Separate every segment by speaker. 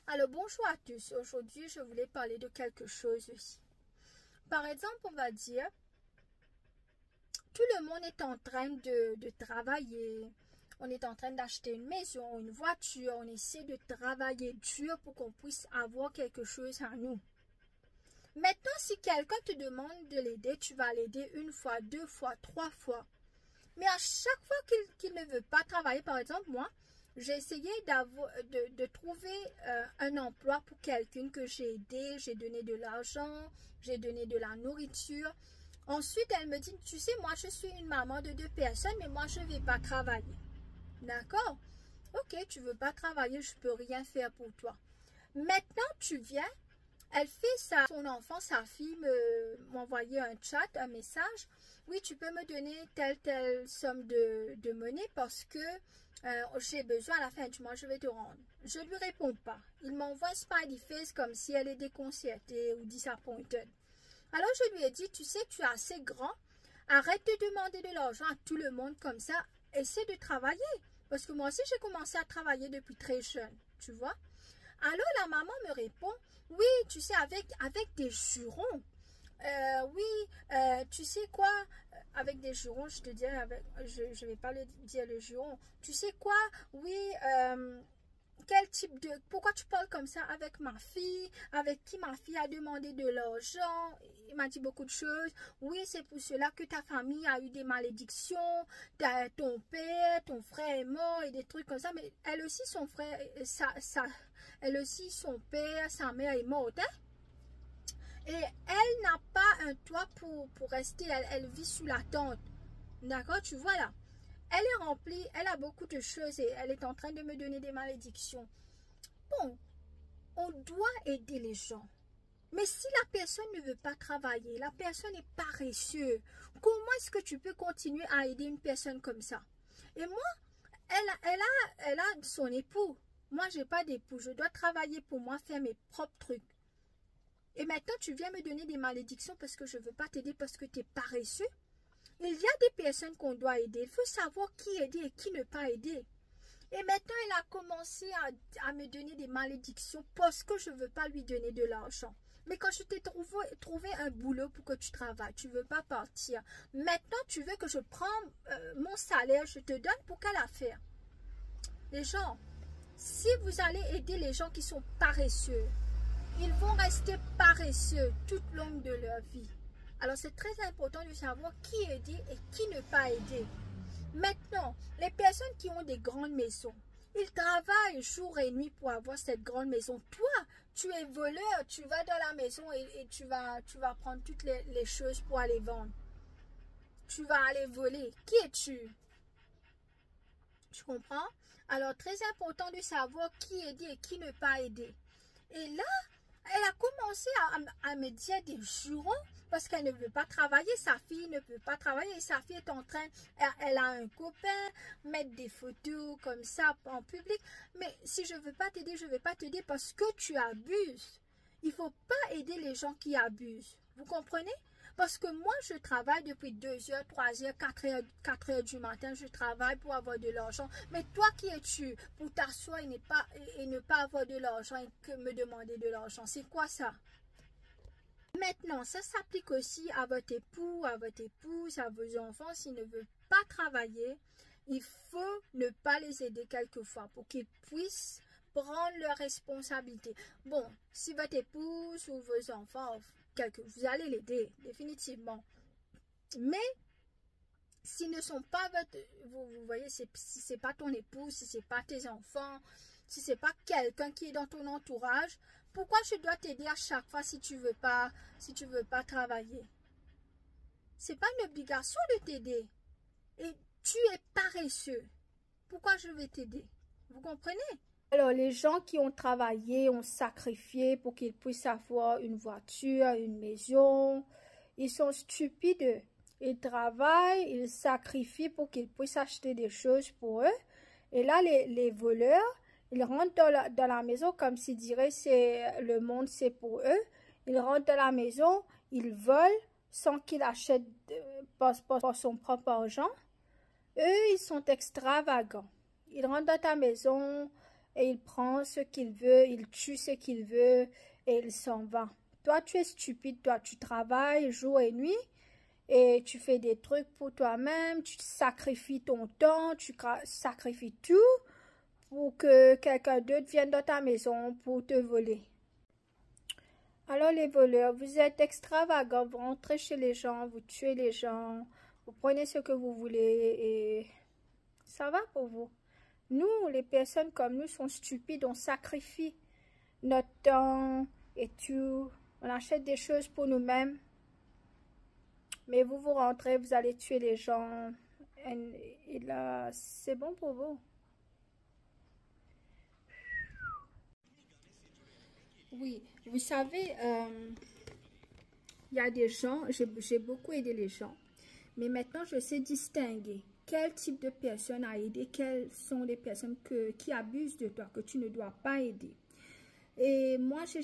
Speaker 1: Alors bonjour à tous, aujourd'hui je voulais parler de quelque chose aussi. Par exemple, on va dire, tout le monde est en train de travailler, on est en train d'acheter une maison, une voiture, on essaie de travailler dur pour qu'on puisse avoir quelque chose à nous. Maintenant, si quelqu'un te demande de l'aider, tu vas l'aider une fois, deux fois, trois fois. Mais à chaque fois qu'il ne veut pas travailler, par exemple, moi, j'ai essayé de trouver un emploi pour quelqu'un que j'ai aidé, j'ai donné de l'argent, j'ai donné de la nourriture. Ensuite, elle me dit, tu sais, moi, je suis une maman de 2 personnes, mais moi, je ne vais pas travailler. D'accord? Ok, tu ne veux pas travailler, je ne peux rien faire pour toi. Maintenant, tu viens, elle fait ça, son enfant, sa fille m'envoyait un chat, un message. Oui, tu peux me donner telle somme de monnaie parce que j'ai besoin à la fin du mois, je vais te rendre. Je ne lui réponds pas. Il m'envoie un smiley face comme si elle est déconcertée ou disappointed. Alors je lui ai dit, tu sais, tu es assez grand. Arrête de demander de l'argent à tout le monde comme ça. Essaie de travailler. Parce que moi aussi, j'ai commencé à travailler depuis très jeune. Tu vois? Alors la maman me répond, oui, tu sais, avec des jurons. Oui, tu sais quoi, avec des jurons, je te dis, je vais pas le dire le juron. Tu sais quoi, oui, quel type de, pourquoi tu parles comme ça avec ma fille, avec qui ma fille a demandé de l'argent, il m'a dit beaucoup de choses. Oui, c'est pour cela que ta famille a eu des malédictions, ton père, ton frère est mort et des trucs comme ça, mais elle aussi, son frère, elle aussi, son père, sa mère est morte, hein? Et elle n'a pas un toit pour rester, elle vit sous la tente. D'accord, tu vois là. Elle est remplie, elle a beaucoup de choses et elle est en train de me donner des malédictions. Bon, on doit aider les gens. Mais si la personne ne veut pas travailler, la personne est paresseuse, comment est-ce que tu peux continuer à aider une personne comme ça? Et moi, elle a son époux. Moi, je n'ai pas d'époux. Je dois travailler pour moi, faire mes propres trucs. Et maintenant, tu viens me donner des malédictions parce que je ne veux pas t'aider parce que tu es paresseux. Il y a des personnes qu'on doit aider. Il faut savoir qui aider et qui ne pas aider. Et maintenant, elle a commencé à me donner des malédictions parce que je ne veux pas lui donner de l'argent. Mais quand je t'ai trouvé un boulot pour que tu travailles, tu ne veux pas partir. Maintenant, tu veux que je prenne mon salaire, je te donne pour quelle affaire? Les gens, si vous allez aider les gens qui sont paresseux, ils vont rester paresseux toute longue de leur vie. Alors, c'est très important de savoir qui aider et qui ne pas aider. Maintenant, les personnes qui ont des grandes maisons, ils travaillent jour et nuit pour avoir cette grande maison. Toi, tu es voleur, tu vas dans la maison et tu vas prendre toutes les choses pour aller vendre. Tu vas aller voler. Qui es-tu? Tu comprends? Alors, très important de savoir qui aider et qui ne pas aider. Et là, elle a commencé à me dire des jurons parce qu'elle ne veut pas travailler. Sa fille ne peut pas travailler. Sa fille est en train, elle a un copain, mettre des photos comme ça en public. Mais si je ne veux pas t'aider, je ne vais pas t'aider parce que tu abuses. Il ne faut pas aider les gens qui abusent. Vous comprenez? Parce que moi, je travaille depuis 2 heures, 3 heures, 4 heures du matin. Je travaille pour avoir de l'argent. Mais toi, qui es-tu pour t'asseoir et ne pas avoir de l'argent et que me demander de l'argent? C'est quoi ça? Maintenant, ça s'applique aussi à votre époux, à votre épouse, à vos enfants. S'ils ne veulent pas travailler, il faut ne pas les aider quelquefois pour qu'ils puissent prendre leurs responsabilités. Bon, si votre épouse ou vos enfants, vous allez l'aider, définitivement. Mais, s'ils ne sont pas votre... Vous voyez, si ce n'est pas ton épouse, si ce n'est pas tes enfants, si ce n'est pas quelqu'un qui est dans ton entourage, pourquoi je dois t'aider à chaque fois si tu veux pas travailler? Ce n'est pas une obligation de t'aider. Et tu es paresseux. Pourquoi je vais t'aider? Vous comprenez? Alors, les gens qui ont travaillé, ont sacrifié pour qu'ils puissent avoir une voiture, une maison, ils sont stupides. Ils travaillent, ils sacrifient pour qu'ils puissent acheter des choses pour eux. Et là, les voleurs, ils rentrent dans la maison comme s'ils diraient que le monde, c'est pour eux. Ils rentrent dans la maison, ils volent sans qu'ils achètent par son propre argent. Eux, ils sont extravagants. Ils rentrent dans ta maison, et il prend ce qu'il veut, il tue ce qu'il veut et il s'en va. Toi, tu es stupide, toi, tu travailles jour et nuit et tu fais des trucs pour toi-même, tu sacrifies ton temps, tu sacrifies tout pour que quelqu'un d'autre vienne dans ta maison pour te voler. Alors les voleurs, vous êtes extravagants, vous rentrez chez les gens, vous tuez les gens, vous prenez ce que vous voulez et ça va pour vous. Nous, les personnes comme nous, sont stupides, on sacrifie notre temps et tout, on achète des choses pour nous-mêmes, mais vous rentrez, vous allez tuer les gens et là, c'est bon pour vous. Oui, vous savez, il y a des gens, j'ai beaucoup aidé les gens, mais maintenant je sais distinguer quel type de personnes à aider, quelles sont les personnes qui abusent de toi, que tu ne dois pas aider. Et moi, je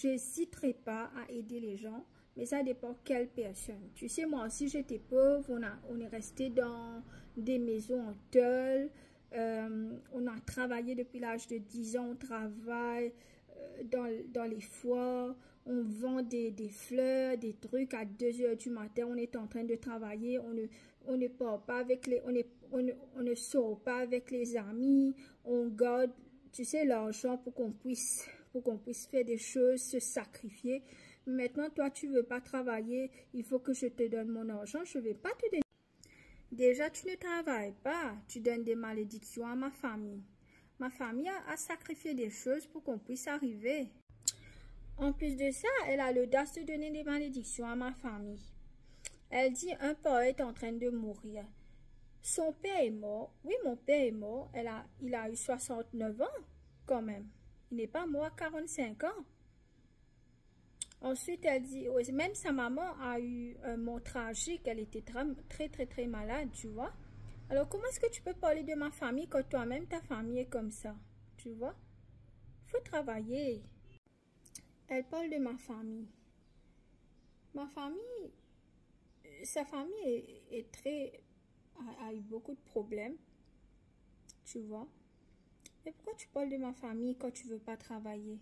Speaker 1: n'hésiterai pas à aider les gens, mais ça dépend quelle personne. Tu sais, moi aussi, j'étais pauvre, on est resté dans des maisons en tôle, on a travaillé depuis l'âge de 10 ans, on travaille dans les foires, on vend des fleurs, des trucs à 2 heures du matin, on est en train de travailler, on ne part pas avec on ne sort pas avec les amis, on garde, tu sais, l'argent pour qu'on puisse faire des choses, se sacrifier. Maintenant, toi, tu veux pas travailler, il faut que je te donne mon argent, je vais pas te donner. Déjà, tu ne travailles pas, tu donnes des malédictions à ma famille. Ma famille a sacrifié des choses pour qu'on puisse arriver. En plus de ça, elle a l'audace de donner des malédictions à ma famille. Elle dit un père est en train de mourir. Son père est mort. Oui, mon père est mort. Il a eu 69 ans quand même. Il n'est pas mort à 45 ans. Ensuite, elle dit, même sa maman a eu un mort tragique. Elle était très malade, tu vois. Alors, comment est-ce que tu peux parler de ma famille quand toi-même, ta famille est comme ça? Tu vois? Il faut travailler. Elle parle de ma famille. Ma famille, sa famille a eu beaucoup de problèmes. Tu vois? Mais pourquoi tu parles de ma famille quand tu veux pas travailler?